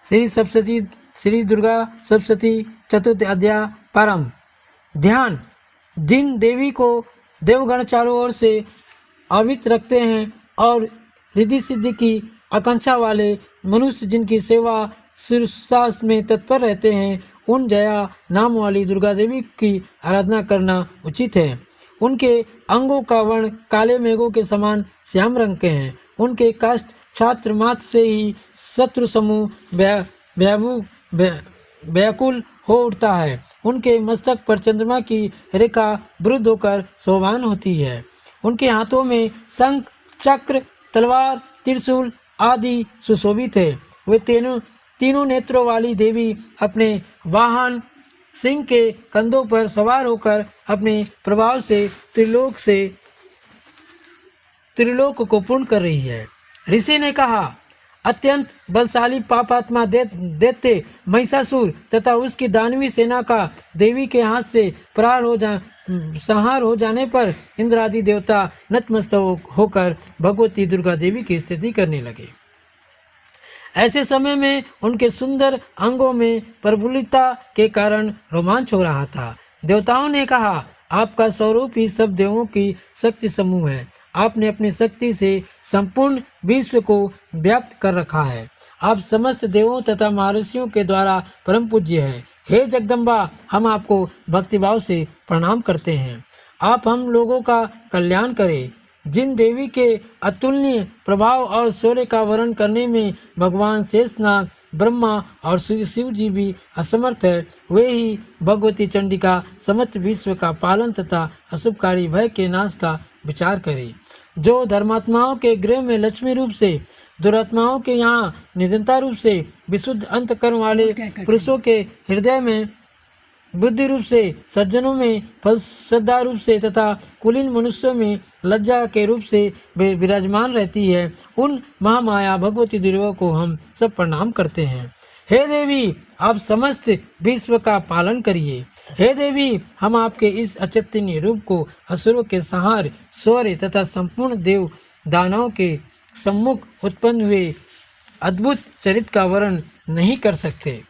श्री दुर्गा सप्तशती चतुर्थ अध्याय प्रारंभ। ध्यान। जिन देवी को देवगण चारों ओर से आवित रखते हैं और रिद्धि सिद्धि की आकांक्षा वाले मनुष्य जिनकी सेवा शुश्रूषा में तत्पर रहते हैं, उन जया नाम वाली दुर्गा देवी की आराधना करना उचित है। उनके अंगों का वर्ण काले मेघों के समान श्याम रंग के हैं। उनके काष्ठ छात्र मात्र से ही शत्रु समूह व्याकुल हो उठता है। उनके मस्तक पर चंद्रमा की रेखा वृद्ध होकर शोभान होती है। उनके हाथों में शंख, चक्र, तलवार, त्रिशूल आदि सुशोभित है। वे तीनों नेत्रों वाली देवी अपने वाहन सिंह के कंधों पर सवार होकर अपने प्रभाव से त्रिलोक को पूर्ण कर रही है। ऋषि ने कहा, अत्यंत बलशाली पापात्मा दैत्य महिषासुर तथा उसकी दानवी सेना का देवी के हाथ से संहार हो जाने पर इंद्र आदि देवता नतमस्तक होकर भगवती दुर्गा देवी की स्तुति करने लगे। ऐसे समय में उनके सुंदर अंगों में प्रफुल्लता के कारण रोमांच हो रहा था। देवताओं ने कहा, आपका स्वरूप ही सब देवों की शक्ति समूह है। आपने अपनी शक्ति से संपूर्ण विश्व को व्याप्त कर रखा है। आप समस्त देवों तथा महर्षियों के द्वारा परम पूज्य है। हे जगदम्बा, हम आपको भक्तिभाव से प्रणाम करते हैं। आप हम लोगों का कल्याण करें। जिन देवी के अतुलनीय प्रभाव और शौर्य का वर्णन करने में भगवान शेषनाग, ब्रह्मा और शिव जी भी असमर्थ है, वे ही भगवती चंडिका समस्त विश्व का पालन तथा अशुभकारी भय के नाश का विचार करे। जो धर्मात्माओं के गृह में लक्ष्मी रूप से, दुरात्माओं के यहाँ निरंतर रूप से, विशुद्ध अंतकरण वाले पुरुषों के हृदय में बुद्धि रूप से, सज्जनों में श्रद्धा रूप से तथा कुलीन मनुष्यों में लज्जा के रूप से विराजमान रहती है, उन महामाया भगवती दुर्गा को हम सब प्रणाम करते हैं। हे देवी, आप समस्त विश्व का पालन करिए। हे देवी, हम आपके इस अचिंतनीय रूप को असुरों के संहार, शौर्य तथा संपूर्ण देव दानवों के सम्मुख उत्पन्न हुए अद्भुत चरित्र का वर्णन नहीं कर सकते।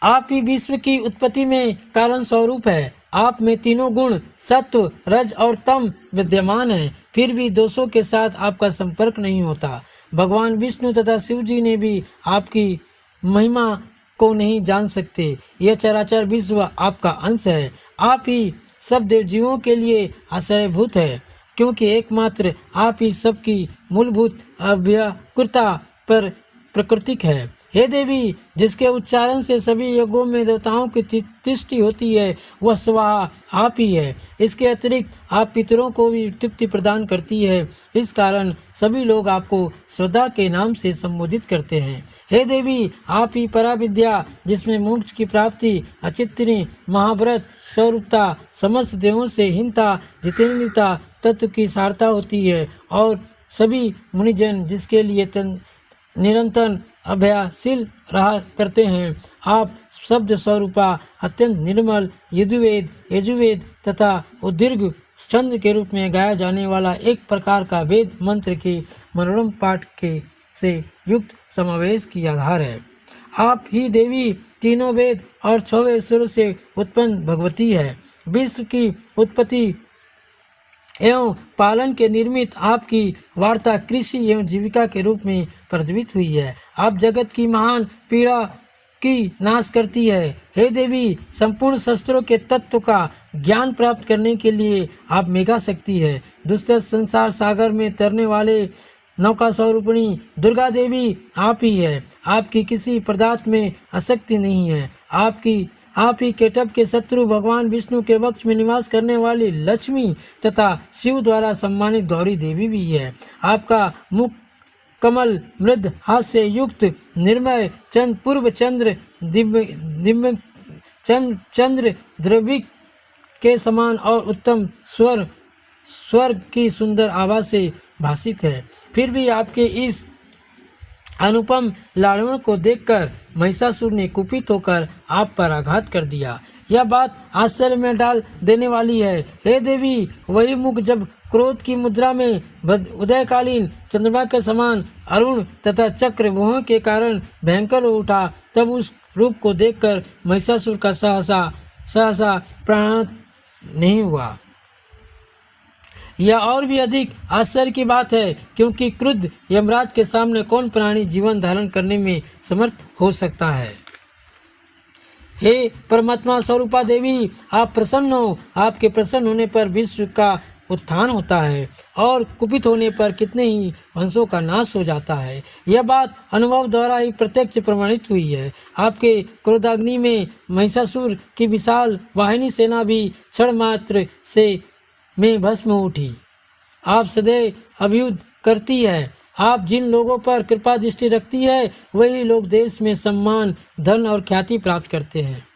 आप ही विश्व की उत्पत्ति में कारण स्वरूप है। आप में तीनों गुण सत्व, रज और तम विद्यमान है, फिर भी दोषों के साथ आपका संपर्क नहीं होता। भगवान विष्णु तथा शिव जी ने भी आपकी महिमा को नहीं जान सकते। यह चराचर विश्व आपका अंश है। आप ही सब देव जीवों के लिए आश्रयभूत है, क्योंकि एकमात्र आप ही सबकी मूलभूत अव्यकृता पर प्राकृतिक है। हे देवी, जिसके उच्चारण से सभी यज्ञों में देवताओं की तुष्टि होती है, वह स्वाहा आप ही है। इसके अतिरिक्त आप पितरों को भी तृप्ति प्रदान करती है। इस कारण सभी लोग आपको श्रद्धा के नाम से संबोधित करते हैं। हे देवी, आप ही पराविद्या, जिसमें मोक्ष की प्राप्ति, अचिंतनीय महाव्रत, स्वरूपता, समस्त देवों से हीनता, जितेंद्रियता, तत्व की सारता होती है, और सभी मुनिजन जिसके लिए निरंतर अभयशील रहा करते हैं। आप शब्द स्वरूपा, अत्यंत निर्मल, यजुर्वेद तथा उदीर्घ छंद के रूप में गाया जाने वाला एक प्रकार का वेद मंत्र के मनोरम पाठ के से युक्त समावेश की आधार है। आप ही देवी तीनों वेद और 6 ईश्वरों से उत्पन्न भगवती है। विश्व की उत्पत्ति एवं पालन के निमित्त आपकी वार्ता कृषि एवं जीविका के रूप में प्रज्वलित हुई है। आप जगत की महान पीड़ा की नाश करती है। हे देवी, संपूर्ण शस्त्रों के तत्व का ज्ञान प्राप्त करने के लिए आप मेघा शक्ति है। दूसरे संसार सागर में तैरने वाले नौका स्वरूपिणी दुर्गा देवी आप ही है। आपकी किसी पदार्थ में आसक्ति नहीं है। आप ही केटभ के शत्रु भगवान विष्णु के वक्ष में निवास करने वाली लक्ष्मी तथा शिव द्वारा सम्मानित गौरी देवी भी है। आपका मुख कमल मृद हाथ से युक्त निर्मय चंद्र पूर्व चंद्र दिव्य चंद्र द्रविक के समान और उत्तम स्वर्ग की सुंदर आवाज से भाषित है। फिर भी आपके इस अनुपम लाड़वण को देखकर महिषासुर ने कुपित होकर आप पर आघात कर दिया। यह बात आश्चर्य में डाल देने वाली है। हे देवी, वही मुख जब क्रोध की मुद्रा में उदयकालीन चंद्रमा के समान अरुण तथा चक्र मोह के कारण भयंकर हो उठा, तब उस रूप को देखकर महिषासुर का सहसा प्राण नहीं हुआ। यह और भी अधिक आश्चर्य की बात है, क्योंकि क्रुद्ध यमराज के सामने कौन प्राणी जीवन धारण करने में समर्थ हो सकता है। हे परमात्मा स्वरूपा देवी, आप प्रसन्न हो। आपके प्रसन्न होने पर विश्व का उत्थान होता है और कुपित होने पर कितने ही वंशों का नाश हो जाता है। यह बात अनुभव द्वारा ही प्रत्यक्ष प्रमाणित हुई है। आपके क्रोधाग्नि में महिषासुर की विशाल वाहिनी सेना भी क्षण मात्र से में भस्म उठी। आप सदैव अभियुद्ध करती है। आप जिन लोगों पर कृपा दृष्टि रखती है, वही लोग देश में सम्मान, धन और ख्याति प्राप्त करते हैं।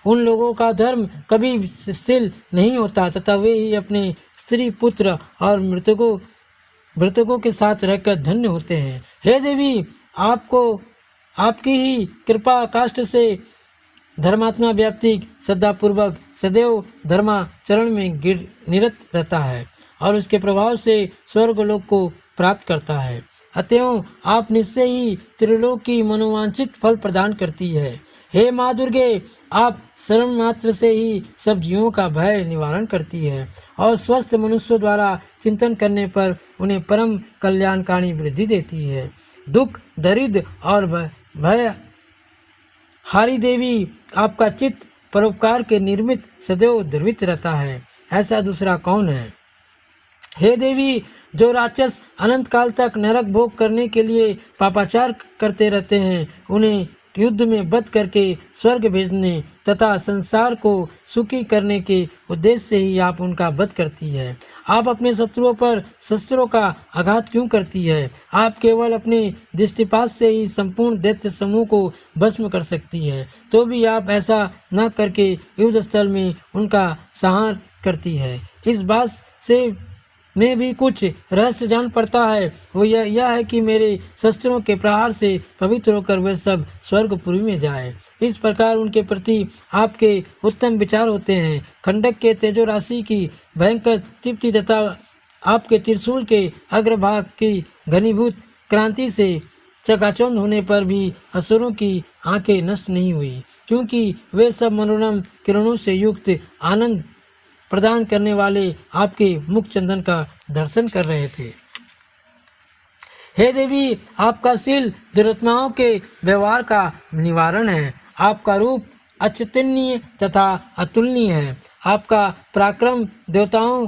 उन लोगों का धर्म कभी स्थिर नहीं होता तथा वे ही अपने स्त्री, पुत्र और मृतकों के साथ रहकर धन्य होते हैं। हे देवी, आपकी ही कृपा काष्ठ से धर्मात्मा व्याप्ति श्रद्धापूर्वक सदैव धर्माचरण में निरत रहता है और उसके प्रभाव से स्वर्गलोक को प्राप्त करता है। अतएव आप निश्चय ही त्रिलोक की मनोवांछित फल प्रदान करती है। हे माँ दुर्गे, आप शरण मात्र से ही सब जीवों का भय निवारण करती है और स्वस्थ मनुष्यों द्वारा चिंतन करने पर उन्हें परम कल्याणकारी वृद्धि देती है। दुख, दरिद्र और भय हारी देवी, आपका चित्त परोपकार के निर्मित सदैव द्रवित रहता है। ऐसा दूसरा कौन है। हे देवी, जो राक्षस अनंत काल तक नरक भोग करने के लिए पापाचार करते रहते हैं, उन्हें युद्ध में वध करके स्वर्ग भेजने तथा संसार को सुखी करने के उद्देश्य से ही आप उनका वध करती है। आप अपने शत्रुओं पर शस्त्रों का आघात क्यों करती है। आप केवल अपने दृष्टिपात से ही संपूर्ण दैत्य समूह को भस्म कर सकती है, तो भी आप ऐसा न करके युद्ध स्थल में उनका संहार करती है। इस बात से में भी कुछ रहस्य जान पड़ता है। वो यह है कि मेरे शस्त्रों के प्रहार से पवित्र होकर वे सब स्वर्गपुरी में जाए। इस प्रकार उनके प्रति आपके उत्तम विचार होते हैं। खंडक के तेजो राशि की भयंकर तृप्ति तथा आपके त्रिशूल के अग्रभाग की घनीभूत क्रांति से चकाचौंध होने पर भी असुरों की आंखें नष्ट नहीं हुई, क्योंकि वे सब मनोरम किरणों से युक्त आनंद प्रदान करने वाले आपके मुख चंदन का दर्शन कर रहे थे। हे देवी, आपका शील दुरात्माओं के व्यवहार का निवारण है। आपका रूप अचिंतनीय तथा अतुलनीय है। आपका पराक्रम देवताओं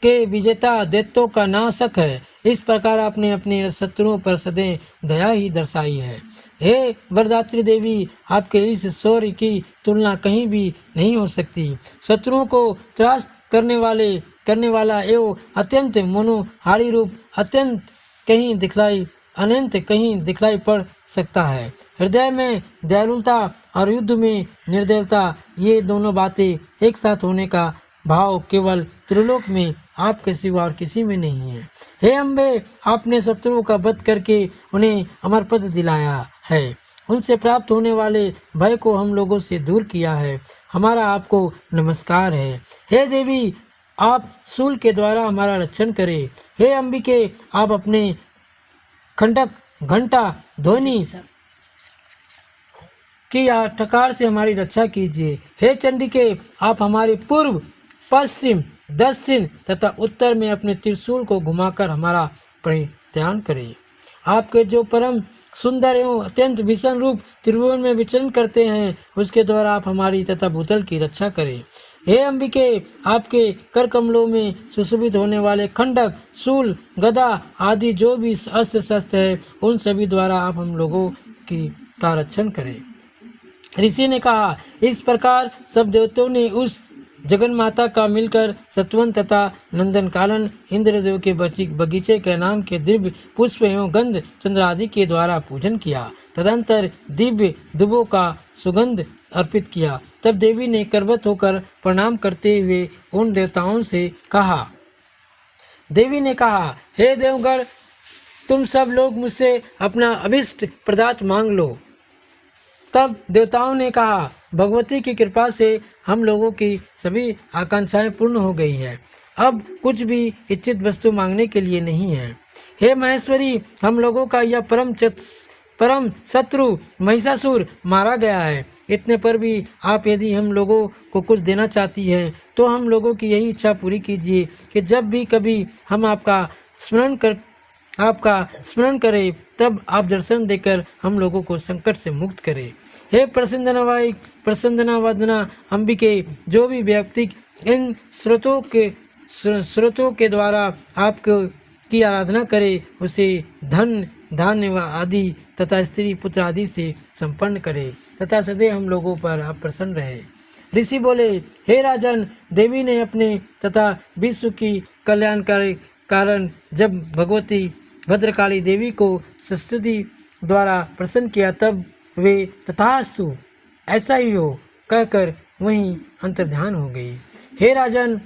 के विजेता दैत्यों का नाशक है। इस प्रकार आपने अपने शत्रुओं पर सदैव दया ही दर्शाई है। हे वरदात्री देवी, आपके इस शौर्य की तुलना कहीं भी नहीं हो सकती। शत्रुओं को त्रास करने वाला एवं अत्यंत मनोहारी रूप अनंत कहीं दिखलाई पड़ सकता है। हृदय में दयालुता और युद्ध में निर्दयता, ये दोनों बातें एक साथ होने का भाव केवल त्रिलोक में आपके सिवा और किसी में नहीं है। हे अम्बे, आपने शत्रुओं का वध करके उन्हें अमर पद दिलाया है। उनसे प्राप्त होने वाले भय को हम लोगों से दूर किया है। हमारा आपको नमस्कार है। हे देवी, आप शूल के द्वारा हमारा रक्षण करें। हे अंबिके, आप अपने खंडक, घंटा, ध्वनि की टकार से हमारी रक्षा कीजिए। हे चंडिके, आप हमारे पूर्व, पश्चिम, दक्षिण तथा उत्तर में अपने त्रिशूल को घुमाकर हमारा परित्याग करें। आपके जो परम सुंदर एवं अत्यंत भीषण रूप त्रिभुवन में विचरण करते हैं, उसके द्वारा आप हमारी तथा भूतल की रक्षा करें। हे अंबिके, आपके कर कमलों में सुशोभित होने वाले खंडक, शूल, गदा आदि जो भी अस्त्र शस्त्र है, उन सभी द्वारा आप हम लोगों का रक्षण करें। ऋषि ने कहा, इस प्रकार सब देवताओं ने उस जगन माता का मिलकर सत्वन तथा नंदन कालन इंद्रदेव के बगीचे के नाम के दिव्य पुष्प एवं गंध चंद्र आदि के द्वारा पूजन किया। तदंतर दिव्य दुबों का सुगंध अर्पित किया। तब देवी ने करवत होकर प्रणाम करते हुए उन देवताओं से कहा, हे देवगण, तुम सब लोग मुझसे अपना अभिष्ट पदार्थ मांग लो। तब देवताओं ने कहा, भगवती की कृपा से हम लोगों की सभी आकांक्षाएं पूर्ण हो गई है। अब कुछ भी इच्छित वस्तु मांगने के लिए नहीं है। हे महेश्वरी, हम लोगों का यह परम शत्रु महिषासुर मारा गया है। इतने पर भी आप यदि हम लोगों को कुछ देना चाहती हैं तो हम लोगों की यही इच्छा पूरी कीजिए कि जब भी कभी हम आपका स्मरण करें तब आप दर्शन देकर हम लोगों को संकट से मुक्त करें। हे प्रसन्ना वदना अंबिके, जो भी व्यक्ति इन स्रोतों के द्वारा आपको की आराधना करे उसे धन धान्य आदि तथा स्त्री पुत्र आदि से संपन्न करे तथा सदैव हम लोगों पर आप प्रसन्न रहे। ऋषि बोले, हे राजन, देवी ने अपने तथा विश्व की कल्याणकारी कारण जब भगवती भद्रकाली देवी को स्तुति द्वारा प्रसन्न किया तब वे तथास्तु ऐसा ही हो कहकर वहीं अंतर्ध्यान हो गई। हे राजन,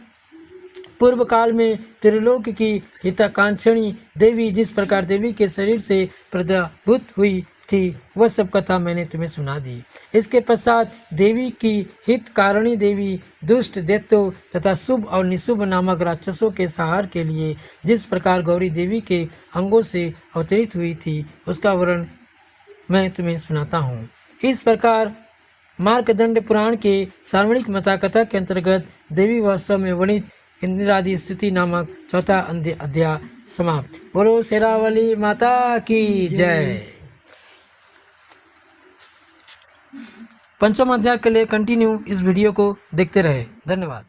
पूर्व काल में त्रिलोक की हितकांक्षणी देवी जिस प्रकार देवी के शरीर से प्रदाभूत हुई थी वह सब कथा मैंने तुम्हें सुना दी। इसके पश्चात देवी की हितकारिणी देवी दुष्ट दैत्यों तथा शुभ और निशुभ नामक राक्षसों के संहार के लिए जिस प्रकार गौरी देवी के अंगों से अवतरित हुई थी उसका वर्णन मैं तुम्हें सुनाता हूँ। इस प्रकार मार्कंडेय पुराण के सार्वणिक मता कथा के अंतर्गत देवी वास्तव में वर्णित इंदिरादि स्तुति नामक चौथा अध्याय समाप्त। बोलो शेरावाली माता की जय। पंचम अध्याय के लिए कंटिन्यू इस वीडियो को देखते रहे। धन्यवाद।